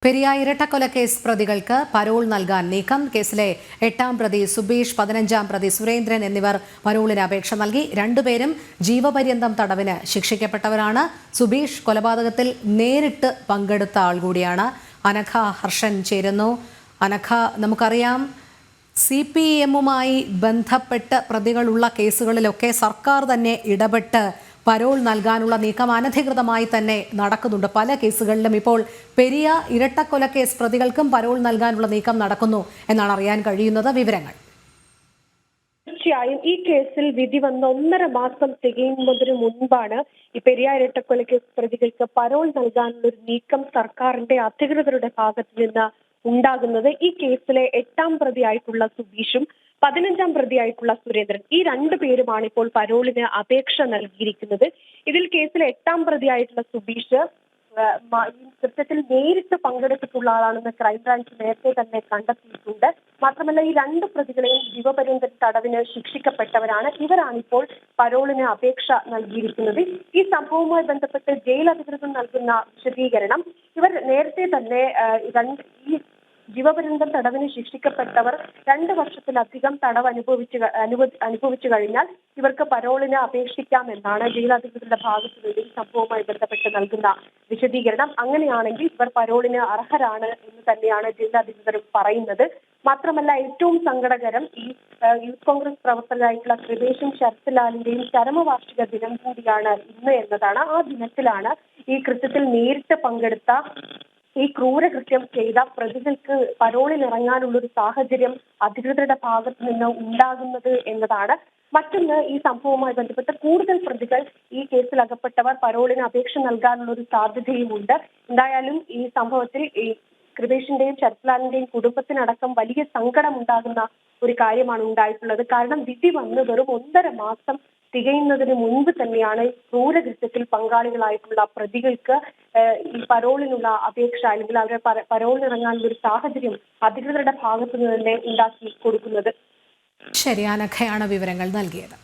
പെരിയ ഇരട്ടക്കൊലക്കേസ് പ്രതികൾക്ക് പരോൾ നൽകാൻ നീക്കം. കേസിലെ 8ാം പ്രതി സുബീഷ്, 15ാം പ്രതി സുരേന്ദ്രൻ എന്നിവർ പരോളിന് അപേക്ഷ നൽകി. രണ്ടുപേരും ജീവപര്യന്തം തടവിന് ശിക്ഷിക്കപ്പെട്ടവരാണ്. സുബീഷ് കൊലപാതകത്തിൽ നേരിട്ട് പങ്കെടുത്ത ആൾ കൂടിയാണ്. അനഘ ഹർഷൻ ചേരുന്നു. അനഘ, നമുക്കറിയാം CPM-മായി ബന്ധപ്പെട്ട് പ്രതികളുള്ള കേസുകളിലൊക്കെ സർക്കാർ തന്നെ ഇടപെട്ട് പരോൾ നൽകാനുള്ള നീക്കം അനധികൃതമായി തന്നെ നടക്കുന്നുണ്ട്. പല കേസുകളിലും ഇപ്പോൾ പെരിയ ഇരട്ടക്കൊലക്കേസ് പ്രതികൾക്കും പരോൾ നൽകാനുള്ള നീക്കം നടക്കുന്നു എന്നാണ് അറിയാൻ കഴിയുന്നത്. വിവരങ്ങൾ. തീർച്ചയായും ഈ കേസിൽ വിധി വന്ന 1.5 മാസം തികയുന്നതിന് മുൻപാണ് ഈ പെരിയ ഇരട്ടക്കൊലക്കേസ് പ്രതികൾക്ക് പരോൾ നൽകാനുള്ള ഒരു നീക്കം സർക്കാരിന്റെ അധികൃതരുടെ ഭാഗത്ത് നിന്ന് ഉണ്ടാകുന്നത്. ഈ കേസിലെ 8ാം പ്രതിയായിട്ടുള്ള സുബീഷും 15ാം പ്രതിയായിട്ടുള്ള സുരേന്ദ്രൻ, ഈ 2 പേരുമാണ് ഇപ്പോൾ പരോളിന് അപേക്ഷ നൽകിയിരിക്കുന്നത്. ഇതിൽ കേസിലെ 8ാം പ്രതിയായിട്ടുള്ള സുബീഷ് കൃത്യത്തിൽ നേരിട്ട് പങ്കെടുത്തിട്ടുള്ള ആളാണെന്ന് ക്രൈംബ്രാഞ്ച് നേരത്തെ തന്നെ കണ്ടെത്തിയിട്ടുണ്ട്. മാത്രമല്ല ഈ 2 പ്രതികളെയും ജീവപര്യന്തം തടവിന് ശിക്ഷിക്കപ്പെട്ടവരാണ്. ഇവരാണിപ്പോൾ പരോളിന് അപേക്ഷ നൽകിയിരിക്കുന്നത്. ഈ സംഭവവുമായി ബന്ധപ്പെട്ട് ജയിൽ അധികൃതർ നൽകുന്ന വിശദീകരണം, ഇവർ നേരത്തെ തന്നെ ഈ ജീവപര്യന്തം തടവിന് ശിക്ഷിക്കപ്പെട്ടവർ 2 വർഷത്തിലധികം തടവ് അനുഭവിച്ചു കഴിഞ്ഞാൽ ഇവർക്ക് പരോളിന് അപേക്ഷിക്കാം എന്നാണ് ജയിൽ അധികൃതരുടെ ഭാഗത്തു നിന്ന് ഈ സംഭവവുമായി ബന്ധപ്പെട്ട് നൽകുന്ന വിശദീകരണം. അങ്ങനെയാണെങ്കിൽ ഇവർ പരോളിന് അർഹരാണ് എന്ന് തന്നെയാണ് ജയിൽ അധികൃതർ പറയുന്നത്. മാത്രമല്ല ഏറ്റവും സങ്കടകരം ഈ യൂത്ത് കോൺഗ്രസ് പ്രവർത്തകരായിട്ടുള്ള കൃപേഷും ശരത്ലാലിന്റെയും ചരമവാർഷിക ദിനം കൂടിയാണ് ഇന്ന് എന്നതാണ്. ആ ദിനത്തിലാണ് ഈ കൃത്യത്തിൽ നേരിട്ട് പങ്കെടുത്ത ഈ ക്രൂരകൃത്യം ചെയ്ത പ്രതികൾക്ക് പരോളിൽ ഇറങ്ങാനുള്ള ഒരു സാഹചര്യം അധികൃതരുടെ ഭാഗത്ത് നിന്ന് ഉണ്ടാകുന്നത് എന്നതാണ്. മറ്റൊന്ന്, ഈ സംഭവവുമായി ബന്ധപ്പെട്ട് കൂടുതൽ പ്രതികൾ ഈ കേസിൽ അകപ്പെട്ടവർ പരോളിന് അപേക്ഷ നൽകാനുള്ള ഒരു സാധ്യതയുമുണ്ട്. എന്തായാലും ഈ സംഭവത്തിൽ ഈ കൃപേഷിന്റെയും ശരത്ലാലിന്റെയും കുടുംബത്തിനടക്കം വലിയ സങ്കടമുണ്ടാകുന്ന ഒരു കാര്യമാണ് ഉണ്ടായിട്ടുള്ളത്. കാരണം വിധി വന്ന് വെറും 1.5 മാസം തികയുന്നതിന് മുൻപ് തന്നെയാണ് ക്രൂരകൃത്യത്തിൽ പങ്കാളികളായിട്ടുള്ള പ്രതികൾക്ക് ഈ പരോളിനുള്ള അപേക്ഷ അല്ലെങ്കിൽ അവരെ പരോളിനിറങ്ങാനുള്ള ഒരു സാഹചര്യം അധികൃതരുടെ ഭാഗത്തു നിന്ന് തന്നെ ഉണ്ടാക്കി കൊടുക്കുന്നത്. ശരി, അനഘയാണ് വിവരങ്ങൾ നൽകിയത്.